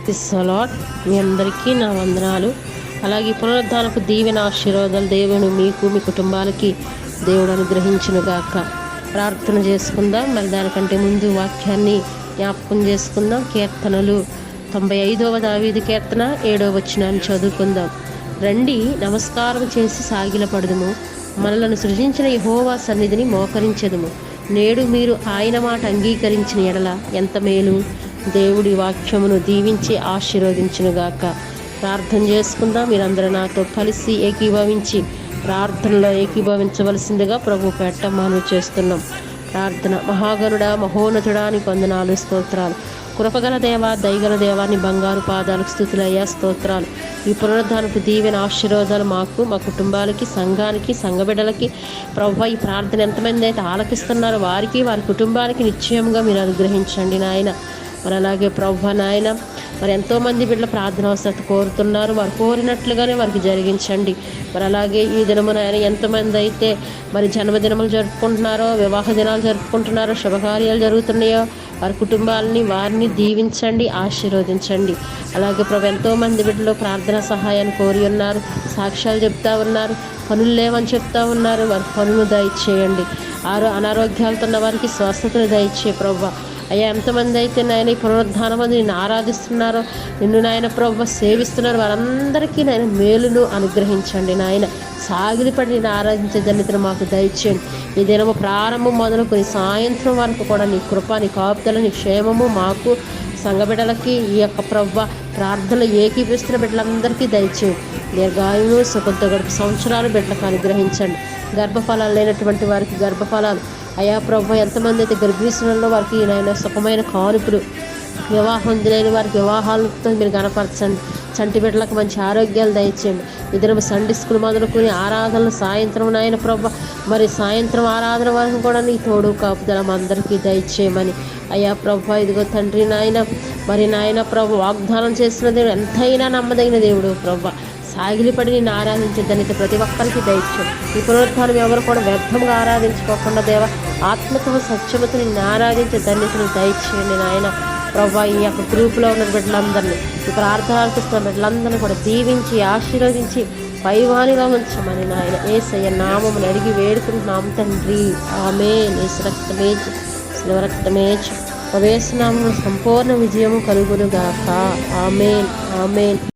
Praise the lord. మీ అందరికీ నా వందనాలు. అలాగే పునరుద్ధానపు దీవెన ఆశీర్వాదాలు దేవుడు మీకు మీ కుటుంబాలకి దేవుడు అనుగ్రహించునుగాక. ప్రార్థన చేసుకుందాం. మరి దానికంటే ముందు వాక్యాన్ని జ్ఞాపకం చేసుకుందాం. కీర్తనలు 95వ దావీదు కీర్తన 7వ వచనాన్ని చదువుకుందాం. రండి, నమస్కారం చేసి సాగిలపడదుము, మనలను సృజించిన యెహోవా సన్నిధిని మోకరించెదము. నేడు మీరు ఆయన మాట అంగీకరించిన ఎడల ఎంత మేలు. దేవుడి వాక్యమును దీవించి ఆశీర్వదించునుగాక. ప్రార్థన చేసుకుందాం. మీరందరూ నాతో కలిసి ఏకీభవించి ప్రార్థనలో ఏకీభవించవలసిందిగా ప్రభు పేట మనవి చేస్తున్నాం. ప్రార్థన. మహాగణుడా, మహోన్నతుడా, నీకు వందనాలు, స్తోత్రాలు. కృపగల దేవా, దయగల దేవాన్ని బంగారు పాదాలకు స్తుతులయ్యా, స్తోత్రాలు. ఈ పునరుద్ధానపు దీవెన ఆశీర్వాదాలు మాకు, మా కుటుంబాలకి, సంఘానికి, సంఘ బిడ్డలకి ప్రభు ఈ ప్రార్థన ఎంతమంది అయితే ఆలకిస్తున్నారో వారికి, వారి కుటుంబానికి నిశ్చయంగా మీరు అనుగ్రహించండి నాయన. మరి అలాగే ప్రభు నాయన, మరి ఎంతోమంది బిడ్డల ప్రార్థన అవసరం కోరుతున్నారు. వారు కోరినట్లుగానే వారికి జరిగించండి. మరి అలాగే ఈ దినమున ఆయన ఎంతమంది అయితే మరి జన్మదినములు జరుపుకుంటున్నారో, వివాహ దినాలు జరుపుకుంటున్నారో, శుభకార్యాలు జరుగుతున్నాయో వారి కుటుంబాలని వారిని దీవించండి, ఆశీర్వదించండి. అలాగే ప్రభు ఎంతోమంది బిడ్డలు ప్రార్థన సహాయాన్ని కోరి ఉన్నారు, సాక్ష్యాలు చెప్తా ఉన్నారు, పనులు లేవని చెప్తా ఉన్నారు. వారి పనులు దయచేయండి. అనారోగ్యాలతో ఉన్న వారికి స్వస్థతను దయచే ప్రభు. అయ్యా, ఎంతమంది అయితే నాయన ఈ పునరుద్ధానం అని నిన్ను ఆరాధిస్తున్నారో, నిన్ను నాయన ప్రభు సేవిస్తున్నారు, వారందరికీ నాయన మేలును అనుగ్రహించండి నాయన. సాగిలిపడి నేను ఆరాధించే ధన్యతను మాకు దయచేయండి. ఈ దినము ప్రారంభం మొదలుకొని సాయంత్రం వరకు కూడా నీ కృప, నీ కాపుదల, నీ క్షేమము మాకు, సంఘ బిడ్డలకి, ఈ యొక్క ప్రభు ప్రార్థనలు ఏకీపిస్తున్న బిడ్డలందరికీ దయచేయండి. దీర్ఘాయువు సుఖంతో గడుపు సంవత్సరాలు బిడ్డలకు అనుగ్రహించండి. గర్భఫలాలు లేనటువంటి వారికి గర్భఫలాలు, అయా ప్రభు ఎంతమంది అయితే గర్భీశ్వరంలో వారికి నాయన సుఖమైన కానుపులు, వివాహం లేని వారికి వివాహాలతో మీరు గణపరచండి. చంటి బిడ్డలకు మంచి ఆరోగ్యాలు దయచేయండి. ఇద్దరు సండే స్కూల్ మొదలుకొని ఆరాధనలు సాయంత్రం నాయన ప్రభు, మరి సాయంత్రం ఆరాధన వరకు కూడా నీ తోడు కాపుదల అందరికీ దయచేయమని అయ్యా ప్రభు. ఇదిగో తండ్రి నాయన, మరి నాయన ప్రభు వాగ్దానం చేసిన దేవుడు, ఎంతైనా నమ్మదగిన దేవుడు ప్రభు. సాగిలిపడి నేను ఆరాధించే ధన్యత ప్రతి ఒక్కరికి దయచేయండి. ఈ పునరుద్ధానం ఎవరు కూడా వ్యర్థంగా ఆరాధించుకోకుండా దేవ ఆత్మతో సత్యమతో నిన్ను ఆరాధించే ధన్యతను దయచేయండి నాయన ప్రభా. ఈ యొక్క గ్రూపులో ఉన్న బిడ్డలందరినీ, ఈ ప్రార్థనలకు ఇస్తున్న బిడ్డలందరినీ కూడా దీవించి ఆశీర్వదించి పైవానిగా ఉంచమని నాయన యేసయ్య నామమును అడిగి వేడుకుంటున్నాము తండ్రి. ఆమేన్. యేసు రక్తమే, శిలువ రక్తమే, యేసు నామమున సంపూర్ణ విజయము కలుగునుగాక. ఆమేన్, ఆమేన్.